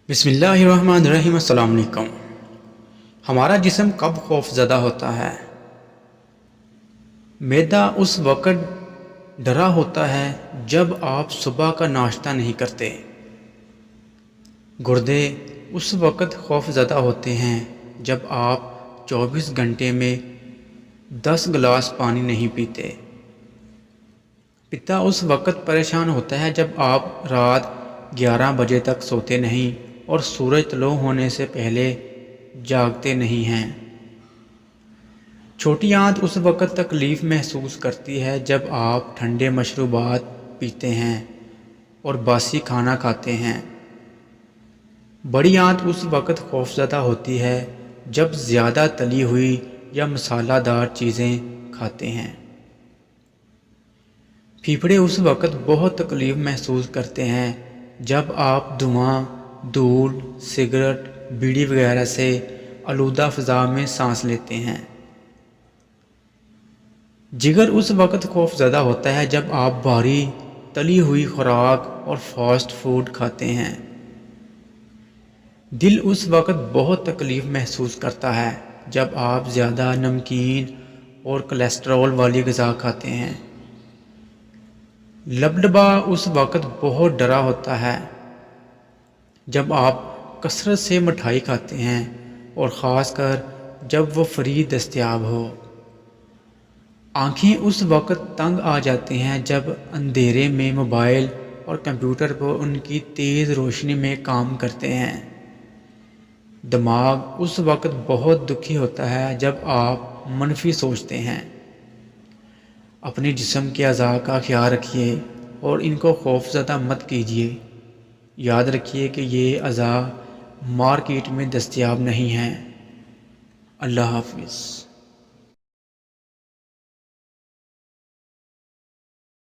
بسم اللہ الرحمن الرحیم۔ السلام علیکم۔ ہمارا جسم کب خوف زدہ ہوتا ہے؟ معدہ اس وقت ڈرا ہوتا ہے جب آپ صبح کا ناشتہ نہیں کرتے۔ گردے اس وقت خوف زدہ ہوتے ہیں جب آپ 24 گھنٹے میں 10 گلاس پانی نہیں پیتے۔ پتا اس وقت پریشان ہوتا ہے جب آپ رات 11 بجے تک سوتے نہیں اور سورج طلوع ہونے سے پہلے جاگتے نہیں ہیں۔ چھوٹی آنت اس وقت تکلیف محسوس کرتی ہے جب آپ ٹھنڈے مشروبات پیتے ہیں اور باسی کھانا کھاتے ہیں۔ بڑی آنت اس وقت خوفزدہ ہوتی ہے جب زیادہ تلی ہوئی یا مسالہ دار چیزیں کھاتے ہیں۔ پھیپھڑے اس وقت بہت تکلیف محسوس کرتے ہیں جب آپ دھواں، دھول، سگریٹ، بیڑی وغیرہ سے آلودہ فضا میں سانس لیتے ہیں۔ جگر اس وقت خوف زدہ ہوتا ہے جب آپ بھاری تلی ہوئی خوراک اور فاسٹ فوڈ کھاتے ہیں۔ دل اس وقت بہت تکلیف محسوس کرتا ہے جب آپ زیادہ نمکین اور کولیسٹرول والی غذا کھاتے ہیں۔ لبڈبا اس وقت بہت ڈرا ہوتا ہے جب آپ کثرت سے مٹھائی کھاتے ہیں اور خاص کر جب وہ فری دستیاب ہو۔ آنکھیں اس وقت تنگ آ جاتی ہیں جب اندھیرے میں موبائل اور کمپیوٹر پر ان کی تیز روشنی میں کام کرتے ہیں۔ دماغ اس وقت بہت دکھی ہوتا ہے جب آپ منفی سوچتے ہیں۔ اپنے جسم کے اعضاء کا خیال رکھیے اور ان کو خوف زدہ مت کیجیے۔ یاد رکھیے کہ یہ اعضاء مارکیٹ میں دستیاب نہیں ہیں۔ اللہ حافظ۔